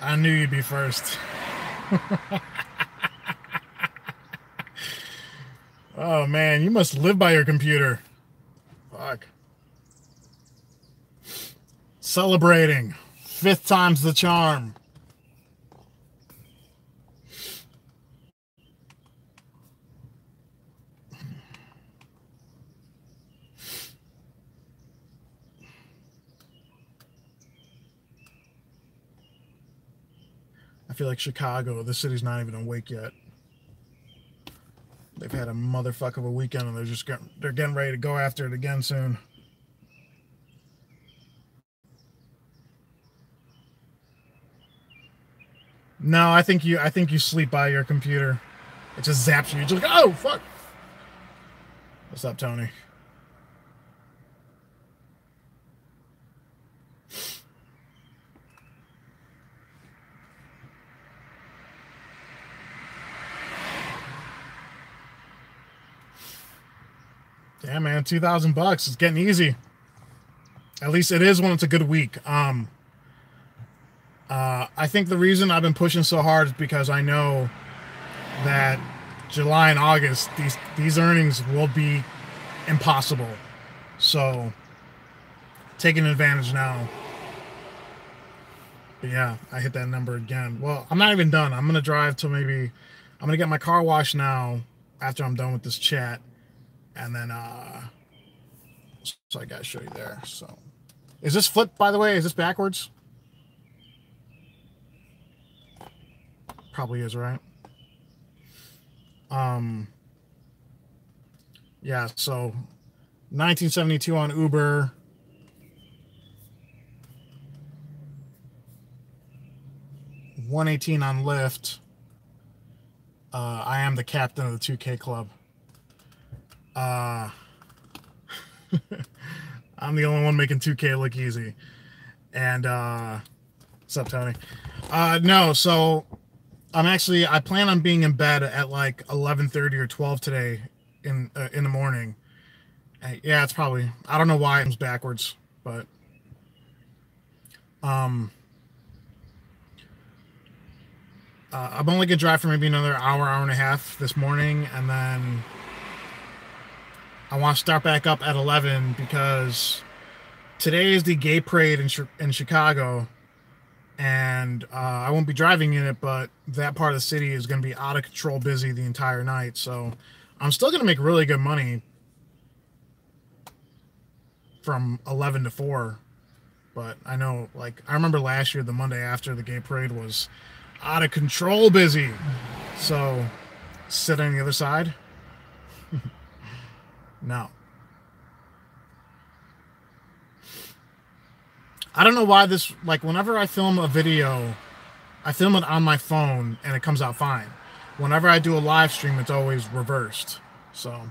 I knew you'd be first. Oh man, you must live by your computer. Fuck. Celebrating. Fifth time's the charm. I feel like Chicago, the city's not even awake yet. They've had a motherfucker of a weekend, and they're getting ready to go after it again soon. No, I think you sleep by your computer. It just zaps you. You're just like, oh fuck. What's up, Tony? Yeah, man, $2,000. It's getting easy. At least it is when it's a good week. I think the reason I've been pushing so hard is because I know that July and August these earnings will be impossible. So taking advantage now. But yeah, I hit that number again. Well, I'm not even done. I'm gonna drive till maybe I'm gonna get my car washed now after I'm done with this chat. And then so I gotta show you there. So is this flipped, by the way? Is this backwards? Probably is, right? Yeah, so 1972 on Uber. $118 on Lyft. I am the captain of the 2K club. I'm the only one making 2K look easy. And what's up, Tony? No, so I plan on being in bed at like 11:30 or 12 today in the morning. Yeah, it's probably, I don't know why it's backwards, but I'm only gonna drive for maybe another hour and a half this morning, and then I want to start back up at 11 because today is the gay parade in Chicago, and I won't be driving in it, but that part of the city is going to be out of control busy the entire night. So I'm still going to make really good money from 11 to 4. But I know, like, I remember last year, the Monday after the gay parade was out of control busy. So sit on the other side. No. I don't know why this, like, whenever I film a video, I film it on my phone and it comes out fine. Whenever I do a live stream, it's always reversed. So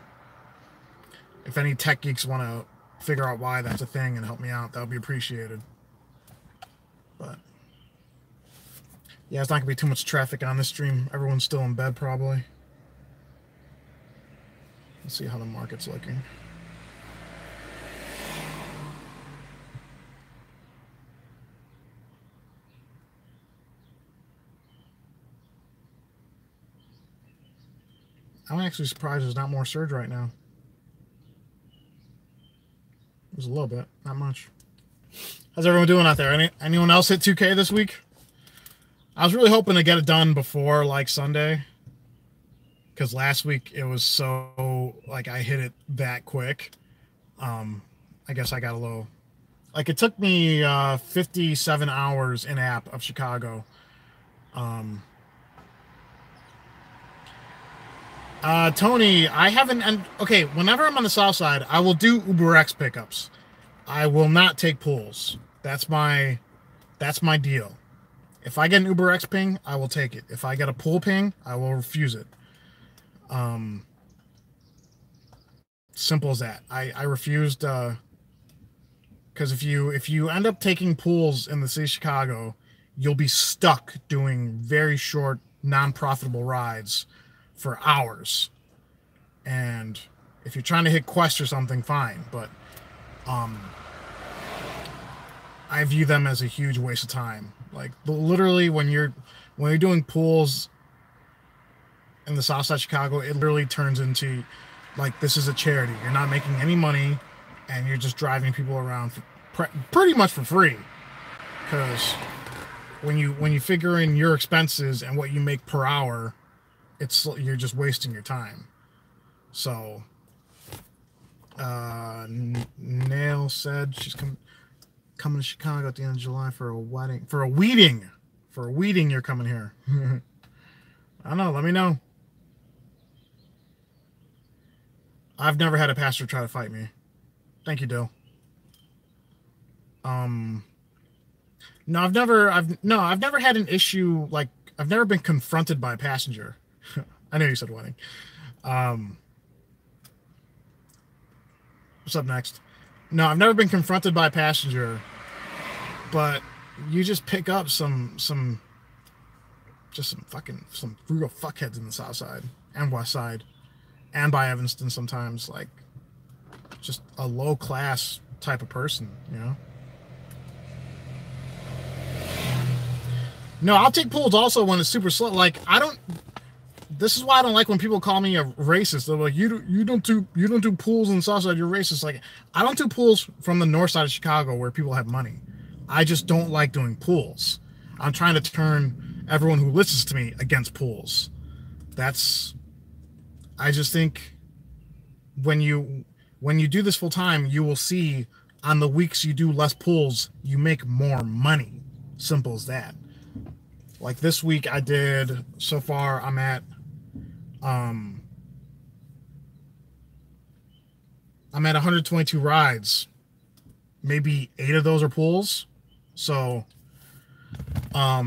if any tech geeks want to figure out why that's a thing and help me out, that would be appreciated. But yeah, it's not gonna be too much traffic on this stream. Everyone's still in bed probably. Let's see how the market's looking. I'm actually surprised there's not more surge right now. There's a little bit, not much. How's everyone doing out there? Anyone else hit 2K this week? I was really hoping to get it done before, like, Sunday. Because last week it was so, like, I hit it that quick. I guess I got a little... Like, it took me 57 hours in-app of Chicago. Tony, I haven't... And okay, whenever I'm on the south side, I will do UberX pickups. I will not take pulls. That's my deal. If I get an UberX ping, I will take it. If I get a pull ping, I will refuse it. Simple as that. I refused because if you end up taking pulls in the city of Chicago, you'll be stuck doing very short, non-profitable rides for hours. And if you're trying to hit Quest or something, fine. But I view them as a huge waste of time. Like literally, when you're doing pools in the South Side of Chicago, it literally turns into like this is a charity. You're not making any money, and you're just driving people around for pretty much for free. Because when you figure in your expenses and what you make per hour, you're just wasting your time. So, Nail said she's coming to Chicago at the end of July for a wedding, for a weeding. You're coming here. I don't know. Let me know. I've never had a pastor try to fight me. Thank you, Dill. No, I've never had an issue, like, I've never been confronted by a passenger. I know you said wedding. What's up next? No, I've never been confronted by a passenger, but you just pick up some real fuckheads in the South Side and West Side and by Evanston sometimes, like just a low class type of person, you know? No, I'll take pools also when it's super slow. Like, this is why I don't like when people call me a racist. They're like, you don't do pools in the South Side, you're racist. Like, I don't do pools from the North Side of Chicago where people have money. I just don't like doing pools. I'm trying to turn everyone who listens to me against pools. I just think when you do this full time, you will see on the weeks you do less pools, you make more money. Simple as that. Like this week I did, so far I'm at 122 rides. Maybe 8 of those are pools. So I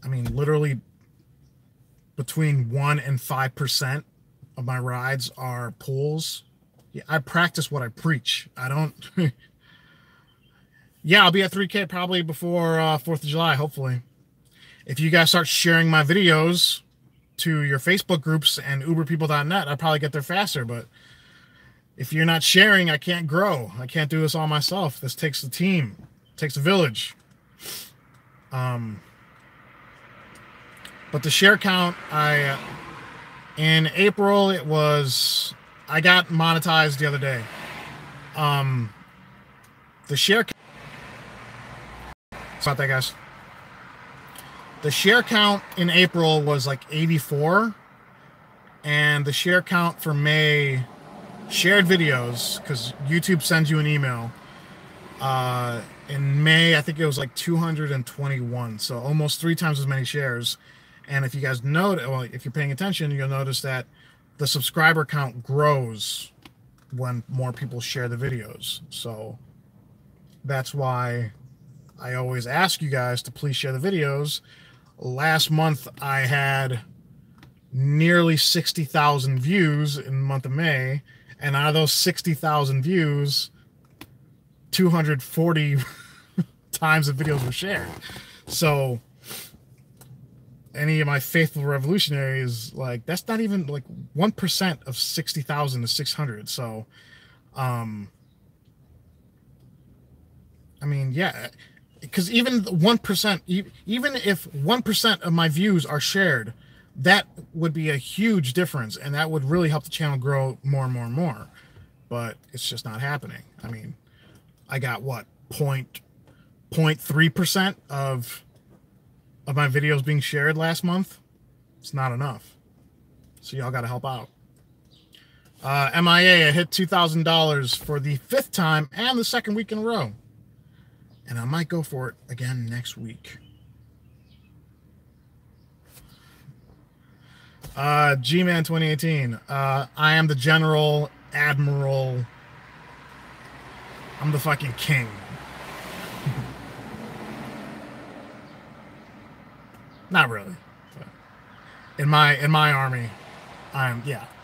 mean, literally between 1% and 5% of my rides are pools. Yeah, I practice what I preach. I don't yeah, I'll be at 3K probably before 4th of July, hopefully. If you guys start sharing my videos to your Facebook groups and uberpeople.net, I'll probably get there faster. But if you're not sharing, I can't grow. I can't do this all myself. This takes a team. It takes a village. But the share count, in April, I got monetized the other day. The share count, about that, guys. The share count in April was like 84, and the share count for May, shared videos, because YouTube sends you an email, in May I think it was like 221, so almost 3 times as many shares. And if you guys notice, well, if you're paying attention, you'll notice that the subscriber count grows when more people share the videos. So that's why I always ask you guys to please share the videos. Last month I had nearly 60,000 views in the month of May, and out of those 60,000 views, 240 times the videos were shared. So any of my faithful revolutionaries, like, that's not even like 1% of 60,000 to 600. So I mean, yeah, because even 1%, even if 1% of my views are shared, that would be a huge difference, and that would really help the channel grow more and more and more. But it's just not happening. I mean, I got what, 0.3% of my videos being shared last month. It's not enough. So y'all got to help out. MIA, I hit $2,000 for the 5th time and the 2nd week in a row. And I might go for it again next week. G-Man 2018. I am the General Admiral. I'm the fucking king. Not really. But in my army, I'm at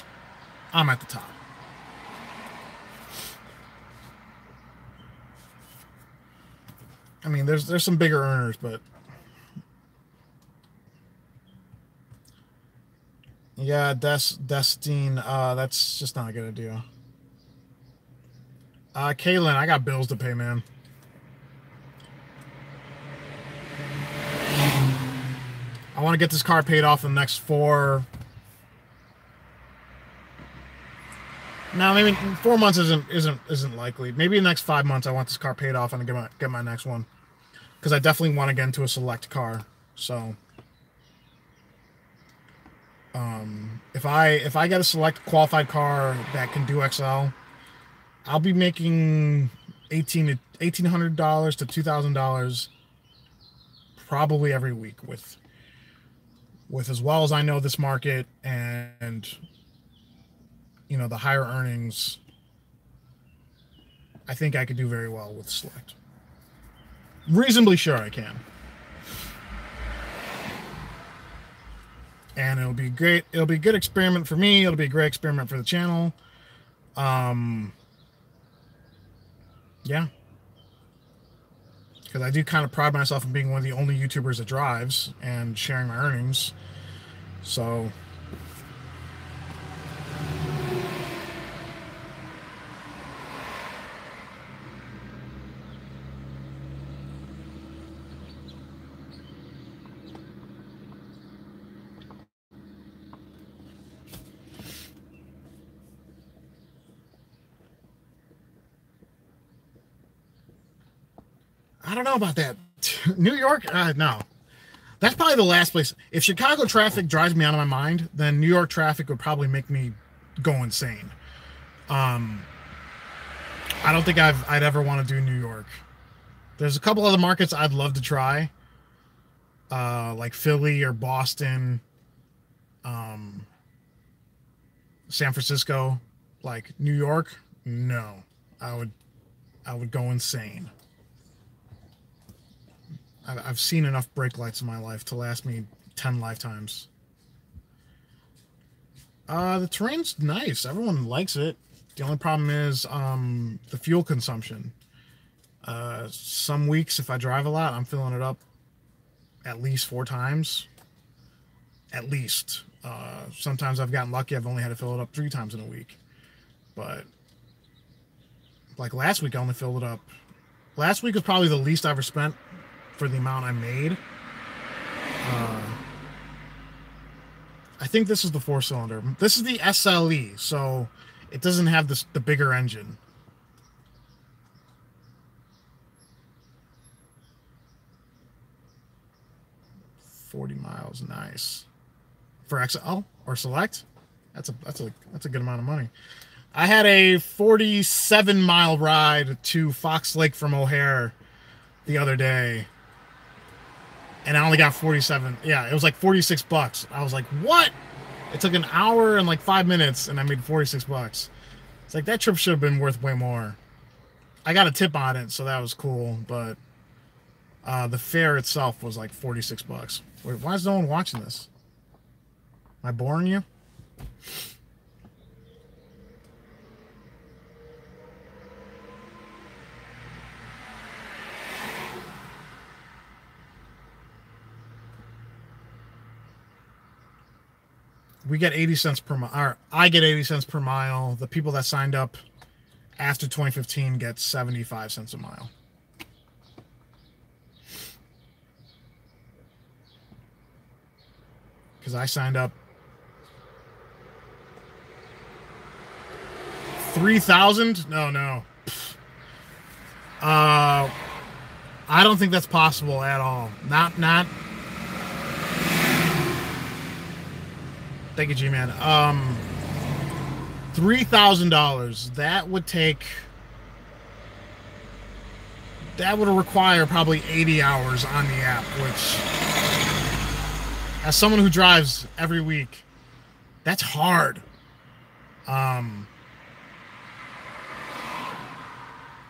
the top. I mean, there's some bigger earners, but yeah, Destine, that's just not a good idea. Kaylin, I got bills to pay, man. want to get this car paid off in the next 4. No, maybe 4 months isn't likely. Maybe in the next 5 months, I want this car paid off and get my next one, because I definitely want to get into a select car. So, if I get a select qualified car that can do XL, I'll be making $1,800 to $2,000 probably every week with as well as I know this market, and you know, the higher earnings. I think I could do very well with select. Reasonably sure I can. And it'll be great. It'll be a good experiment for me. It'll be a great experiment for the channel. Yeah. Because I do kind of pride myself in being one of the only YouTubers that drives and sharing my earnings. So I don't know about that. New York? No. That's probably the last place. If Chicago traffic drives me out of my mind, then New York traffic would probably make me go insane. I don't think I'd ever want to do New York. There's a couple other markets I'd love to try, like Philly or Boston, San Francisco. Like New York, no. I would go insane. I've seen enough brake lights in my life to last me 10 lifetimes. The terrain's nice. Everyone likes it. The only problem is the fuel consumption. Some weeks, if I drive a lot, I'm filling it up at least 4 times. At least. Sometimes I've gotten lucky. I've only had to fill it up 3 times in a week. But like last week, I only filled it up. Last week was probably the least I ever spent for the amount I made. I think this is the 4-cylinder. This is the SLE, so it doesn't have the bigger engine. $40 miles, nice. For XL or Select, that's a good amount of money. I had a 47-mile ride to Fox Lake from O'Hare the other day, and I only got 47. Yeah, it was like $46. I was like, what? It took an hour and like 5 minutes, and I made $46. It's like, that trip should have been worth way more. I got a tip on it, so that was cool, but the fare itself was like $46. Wait, why is no one watching this? Am I boring you? We get 80 cents per mile. Or I get 80 cents per mile. The people that signed up after 2015 get 75 cents a mile. Because I signed up 3,000? No. I don't think that's possible at all. Not. Thank you, G-Man. $3,000. That would require probably 80 hours on the app, which, as someone who drives every week, that's hard.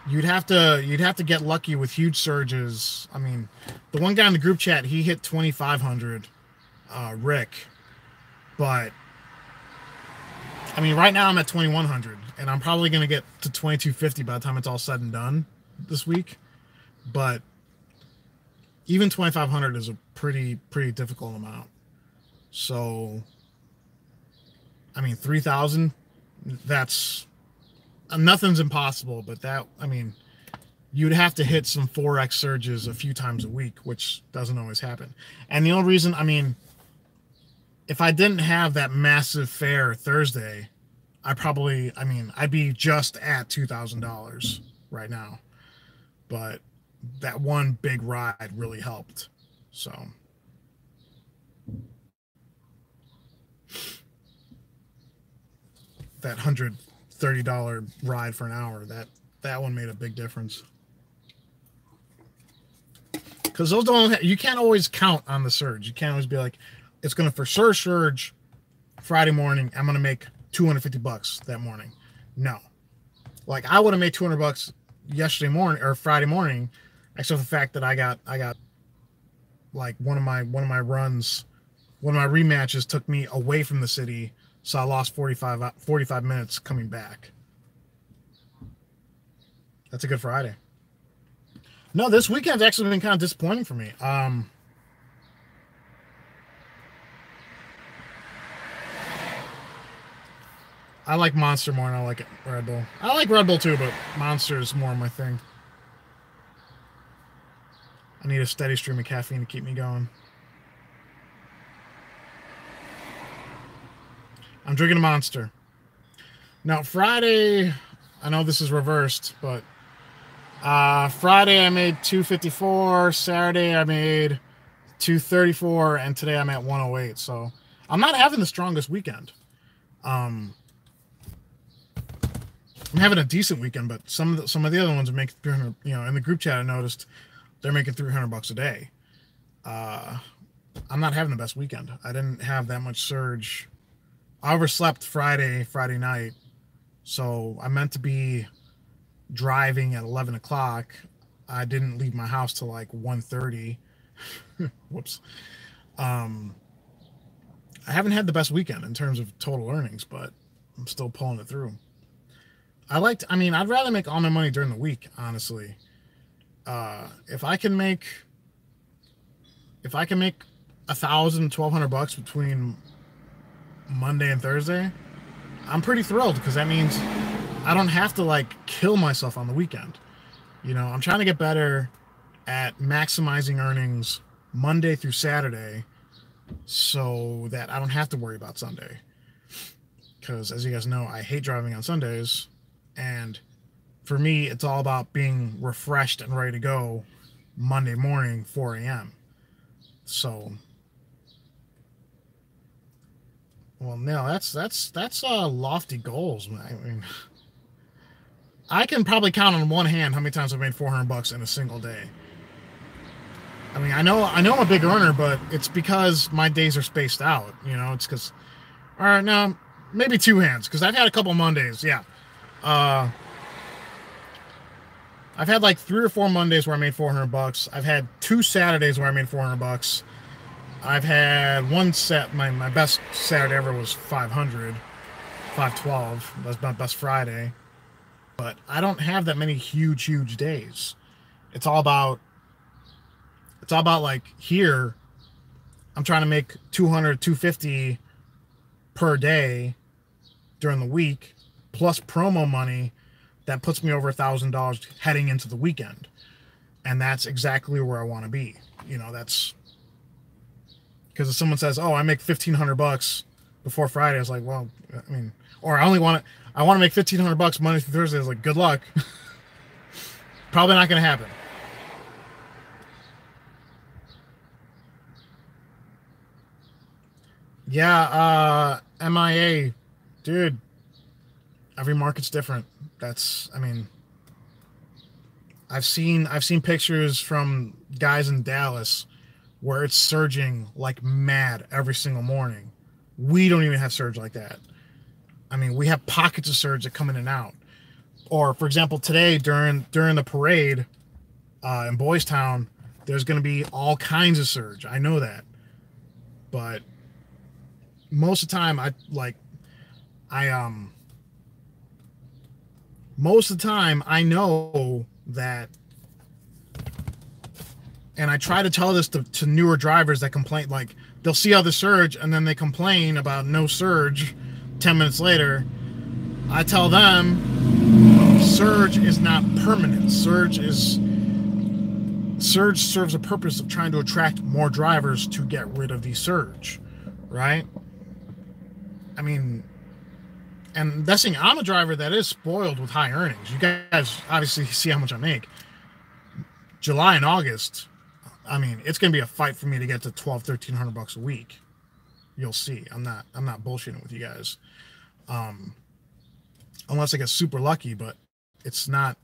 You'd have to get lucky with huge surges. I mean, the one guy in the group chat, he hit 2,500, Rick. But I mean, right now I'm at 2,100, and I'm probably going to get to 2,250 by the time it's all said and done this week. But even 2,500 is a pretty difficult amount. So, I mean, 3,000, that's, nothing's impossible, but that, I mean, you'd have to hit some 4x surges a few times a week, which doesn't always happen. And the only reason, I mean, if I didn't have that massive fair Thursday, I'd be just at $2,000 right now. But that one big ride really helped. So that $130 ride for an hour, that one made a big difference. Because those you can't always count on the surge. You can't always be like, it's going to for sure surge Friday morning. I'm going to make $250 that morning. No. Like I would have made $200 yesterday morning or Friday morning, except for the fact that I got like one of my runs, one of my rematches took me away from the city, so I lost 45 minutes coming back. That's a good Friday. No, this weekend's actually been kind of disappointing for me. I like Monster more than I like Red Bull. I like Red Bull too, but Monster is more my thing. I need a steady stream of caffeine to keep me going. I'm drinking a Monster. Now, Friday, I know this is reversed, but Friday I made 254, Saturday I made 234, and today I'm at 108. So I'm not having the strongest weekend. I'm having a decent weekend, but some of the other ones are making 300. You know, in the group chat I noticed they're making $300 a day. I'm not having the best weekend. I didn't have that much surge. I overslept Friday night, so I meant to be driving at 11 o'clock. I didn't leave my house till like 1:30. Whoops. I haven't had the best weekend in terms of total earnings, but I'm still pulling it through. I'd rather make all my money during the week, honestly. If I can make $1,000, $1,200 between Monday and Thursday, I'm pretty thrilled, because that means I don't have to like kill myself on the weekend. You know, I'm trying to get better at maximizing earnings Monday through Saturday so that I don't have to worry about Sunday. Because as you guys know, I hate driving on Sundays, and for me, it's all about being refreshed and ready to go Monday morning, 4 a.m. So, well, no, that's lofty goals. I mean, I can probably count on one hand how many times I've made $400 in a single day. I mean, I know I'm a big earner, but it's because my days are spaced out. You know, it's because, all right, now maybe two hands, because I've had a couple Mondays. Yeah. I've had like 3 or 4 Mondays where I made $400. I've had 2 Saturdays where I made $400. I've had one my best Saturday ever was 512. That's my best Friday. But I don't have that many huge days. It's all about like here, I'm trying to make 200, 250 per day during the week, plus promo money that puts me over $1,000 heading into the weekend. And that's exactly where I want to be. You know, that's because if someone says, oh, I make $1,500 before Friday, I was like, well, I mean, or I want to make $1,500 Monday through Thursday. I was like, good luck. Probably not going to happen. Yeah, MIA, dude, every market's different. I mean, I've seen pictures from guys in Dallas where it's surging like mad every single morning. We don't even have surge like that. I mean, we have pockets of surge that come in and out. Or, for example, today during the parade in Boys Town, there's going to be all kinds of surge. I know that. But most of the time, most of the time I know that, and I try to tell this to newer drivers that complain, like they'll see how the surge and then they complain about no surge 10 minutes later. I tell them surge is not permanent. Surge serves a purpose of trying to attract more drivers to get rid of the surge. right? I mean, and that's thing, I'm a driver that is spoiled with high earnings. You guys obviously see how much I make. July and August, I mean, it's gonna be a fight for me to get to 1,200-1,300 bucks a week. You'll see. I'm not bullshitting with you guys. Unless I get super lucky, but it's not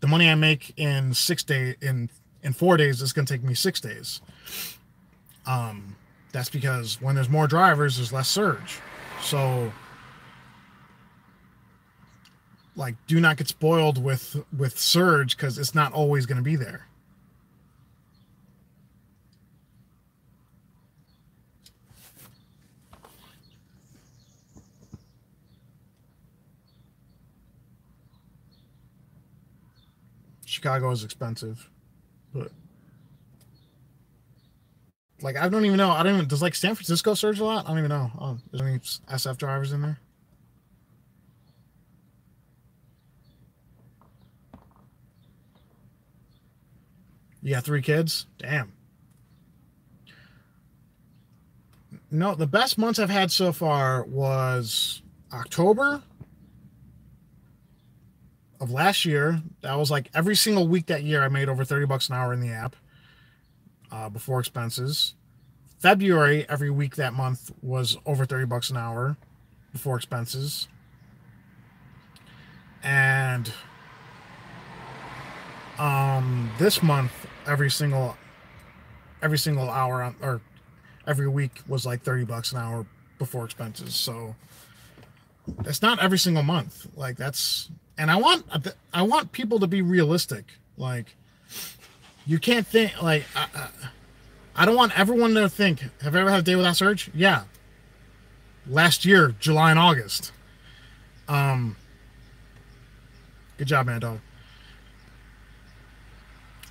the money I make in 6 days in 4 days is gonna take me 6 days. That's because when there's more drivers, there's less surge. So like, do not get spoiled with surge, because it's not always going to be there. Chicago is expensive, but like, I don't even know. Does like San Francisco surge a lot? I don't even know. Oh, is there any SF drivers in there? You got 3 kids? Damn. No, the best months I've had so far was October of last year. That was like every single week that year I made over 30 bucks an hour in the app before expenses. February, every week that month was over 30 bucks an hour before expenses. And this month, every single hour or every week was like 30 bucks an hour before expenses. So that's not every single month. Like, that's, and I want people to be realistic. Like, you can't think like, I don't want everyone to think, have I ever had a day without surge? Yeah. Last year, July and August. Good job, man, dog.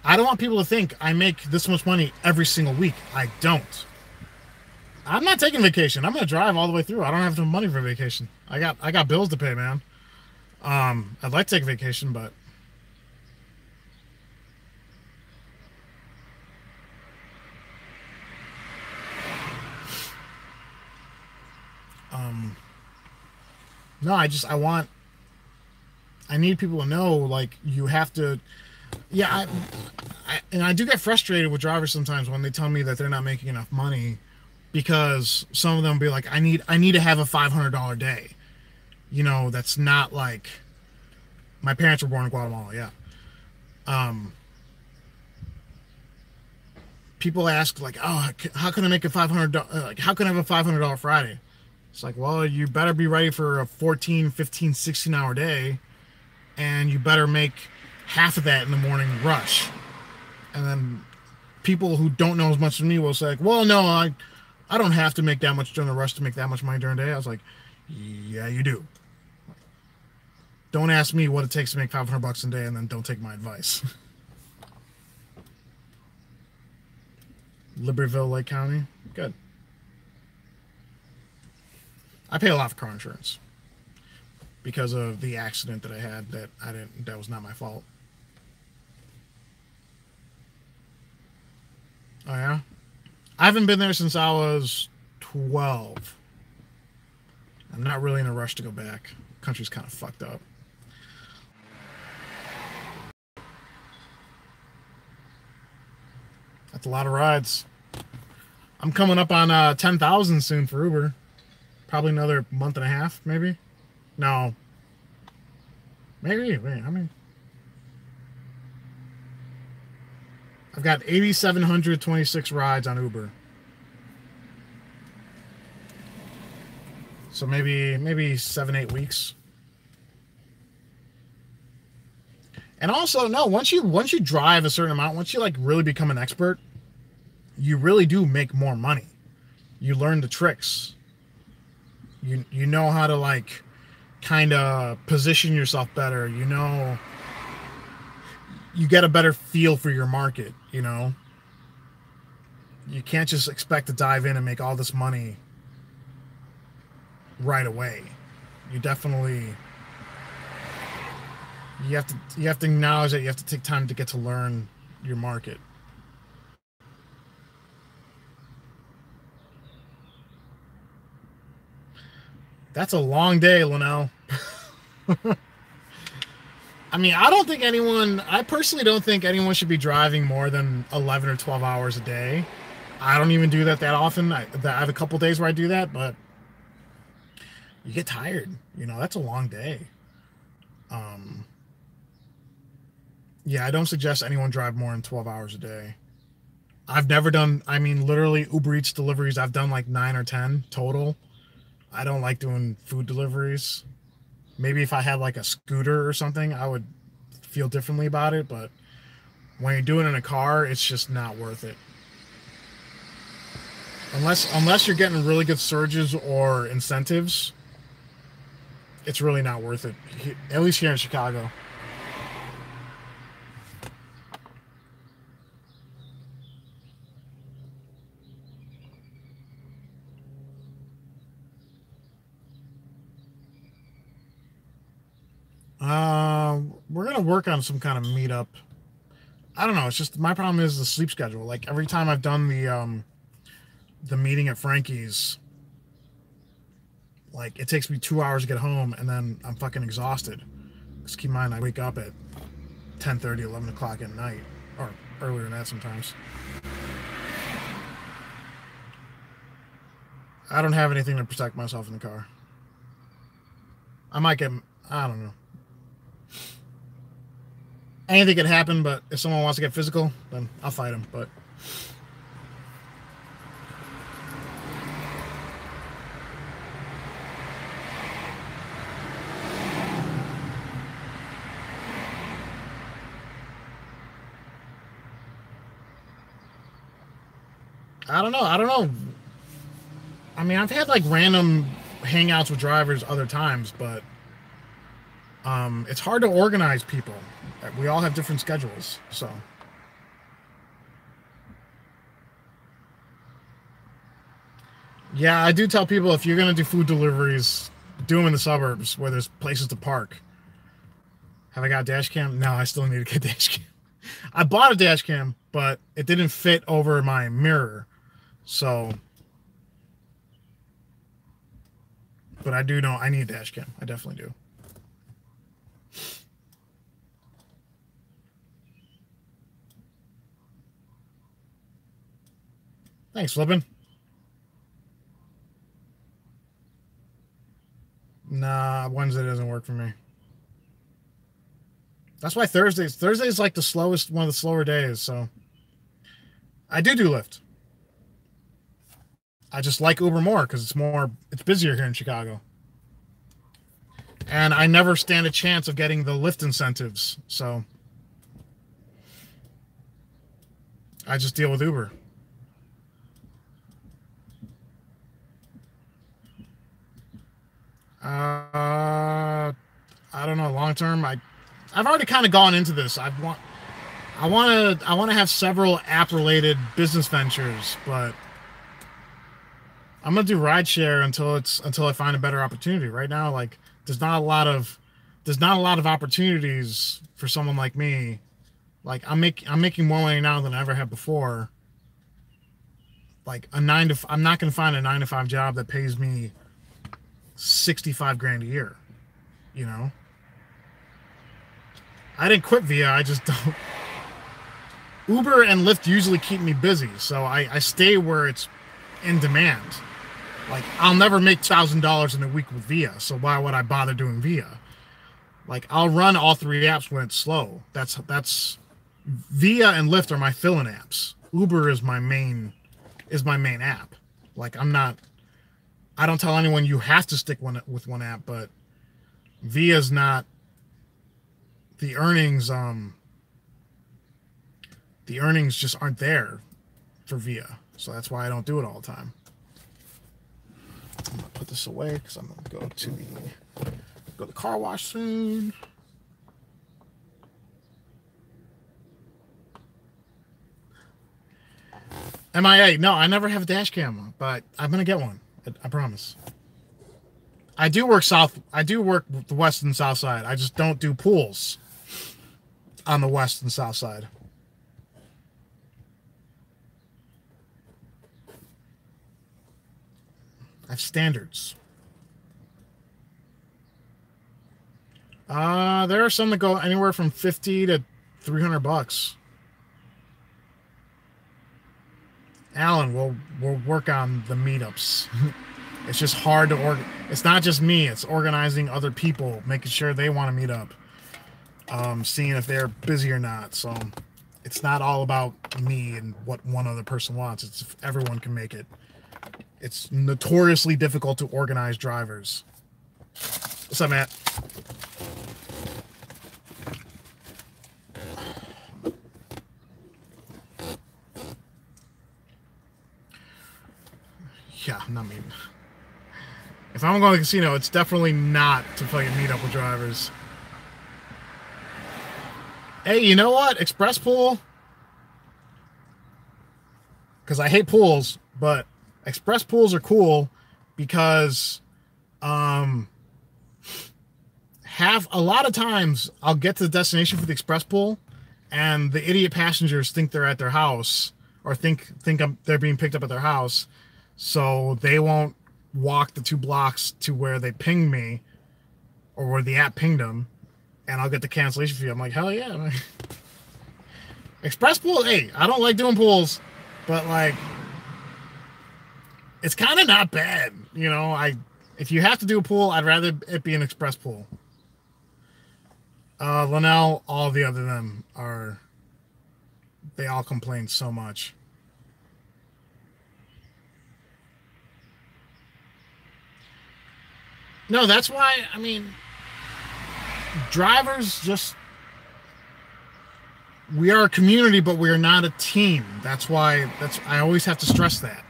I don't want people to think I make this much money every single week. I don't. I'm not taking vacation. I'm gonna drive all the way through. I don't have enough money for vacation. I got bills to pay, man. I'd like to take a vacation, but no, I need people to know, like, you have to, yeah, and I do get frustrated with drivers sometimes when they tell me that they're not making enough money, because some of them be like, I need to have a $500 day. You know, that's not like, my parents were born in Guatemala, yeah. People ask like, oh, how can I make a $500, like, how can I have a $500 Friday? It's like, well, you better be ready for a 14, 15, 16 hour day, and you better make half of that in the morning rush. And then people who don't know as much as me will say, like, well, no, I don't have to make that much during the rush to make that much money during the day. I was like, yeah, you do. Don't ask me what it takes to make 500 bucks a day, and then don't take my advice. Libertyville, Lake County. Good. I pay a lot for car insurance because of the accident that I had that was not my fault. Oh yeah? I haven't been there since I was 12. I'm not really in a rush to go back. Country's kind of fucked up. That's a lot of rides. I'm coming up on 10,000 soon for Uber. Probably another month and a half, maybe. No. Maybe. Wait, how many? I've got 8,726 rides on Uber. So maybe 7-8 weeks. And also, no, once you drive a certain amount, once you like really become an expert, you really do make more money. You learn the tricks. You know how to like kind of position yourself better. You know, you get a better feel for your market, you know. You can't just expect to dive in and make all this money right away. You definitely you have to acknowledge that you have to take time to get to learn your market. That's a long day, Linnell. I mean, I personally don't think anyone should be driving more than 11 or 12 hours a day. I don't even do that often. I have a couple days where I do that, but you get tired. You know, that's a long day. Yeah, I don't suggest anyone drive more than 12 hours a day. I've never done, I mean, literally Uber Eats deliveries, I've done like 9 or 10 total. I don't like doing food deliveries. Maybe if I had like a scooter or something, I would feel differently about it, but when you're doing it in a car, it's just not worth it. Unless you're getting really good surges or incentives, it's really not worth it. At least here in Chicago. We're gonna work on some kind of meetup. I don't know. It's just my problem is the sleep schedule. Like every time I've done the meeting at Frankie's, like it takes me 2 hours to get home, and then I'm fucking exhausted. Because keep in mind, I wake up at 10:30, 11 o'clock at night, or earlier than that sometimes. I don't have anything to protect myself in the car. I might get, I don't know. Anything could happen, but if someone wants to get physical, then I'll fight them. But I don't know. I don't know. I mean, I've had like random hangouts with drivers other times, but it's hard to organize people. We all have different schedules, so. Yeah, I do tell people if you're gonna do food deliveries, do them in the suburbs where there's places to park. Have I got a dash cam? No, I still need to get a dash cam. I bought a dash cam, but it didn't fit over my mirror, so. But I do know I need a dash cam. I definitely do. Thanks, Flippin. Nah, Wednesday doesn't work for me. That's why Thursday's like the slowest, one of the slower days. So I do Lyft. I just like Uber more because it's busier here in Chicago. And I never stand a chance of getting the Lyft incentives. So I just deal with Uber. I don't know. Long term, I've already kind of gone into this. I want to have several app related business ventures, but I'm gonna do rideshare until I find a better opportunity. Right now, like there's not a lot of opportunities for someone like me. Like I'm making more money now than I ever have before. Like I'm not gonna find a 9 to 5 job that pays me 65 grand a year. You know, I didn't quit Via. I just don't. Uber and Lyft usually keep me busy, so I stay where it's in demand. Like I'll never make $1,000 in a week with Via, so why would I bother doing Via? Like I'll run all three apps when it's slow. That's Via and Lyft are my fill-in apps. Uber is my main app. Like I don't tell anyone you have to stick with one app, but Via's not the earnings just aren't there for Via. So that's why I don't do it all the time. I'm gonna put this away because I'm gonna go to the car wash soon. MIA. No, I never have a dash cam, but I'm gonna get one. I promise. I do work the west and south side. I just don't do pools on the west and south side. I have standards. There are some that go anywhere from 50 to 300 bucks. Alan, we'll work on the meetups. It's just hard to it's not just me, it's organizing other people, making sure they want to meet up. Seeing if they're busy or not. So it's not all about me and what one other person wants. It's if everyone can make it. It's notoriously difficult to organize drivers. What's up, Matt? Yeah, not me. If I'm going to the casino, it's definitely not to fucking meet up with drivers. Hey, you know what? Express pool. Because I hate pools, but express pools are cool because a lot of times I'll get to the destination for the express pool and the idiot passengers think they're at their house or think they're being picked up at their house. So they won't walk the 2 blocks to where they pinged me or where the app pinged them, and I'll get the cancellation fee. I'm like, hell yeah. Express pool, hey, I don't like doing pools, but like, it's kind of not bad. You know, if you have to do a pool, I'd rather it be an express pool. Linnell, all the other them they all complain so much. No, that's why, I mean, drivers just, we are a community, but we are not a team. That's why, I always have to stress that.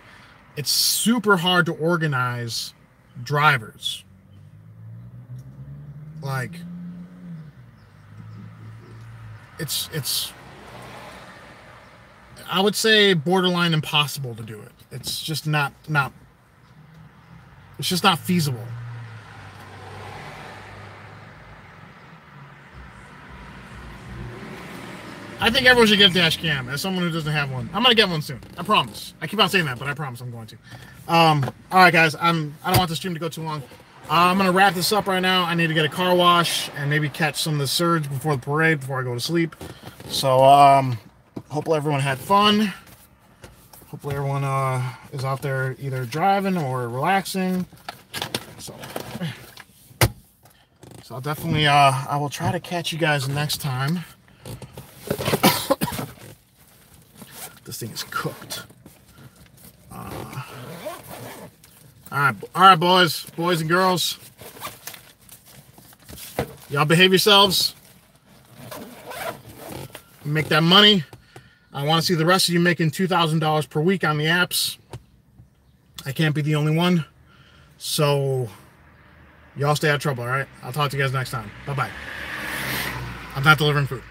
It's super hard to organize drivers. Like, it's, I would say borderline impossible to do it. It's just not it's just not feasible. I think everyone should get a dash cam. As someone who doesn't have one, I'm gonna get one soon. I promise. I keep on saying that, but I promise I'm going to. All right, guys. I don't want the stream to go too long. I'm gonna wrap this up right now. I need to get a car wash and maybe catch some of the surge before the parade before I go to sleep. So hopefully everyone had fun. Hopefully everyone is out there either driving or relaxing. So I'll definitely I will try to catch you guys next time. This thing is cooked. All right, boys and girls. Y'all behave yourselves. Make that money. I want to see the rest of you making $2,000 per week on the apps. I can't be the only one. So y'all stay out of trouble, all right? I'll talk to you guys next time. Bye-bye. I'm not delivering food.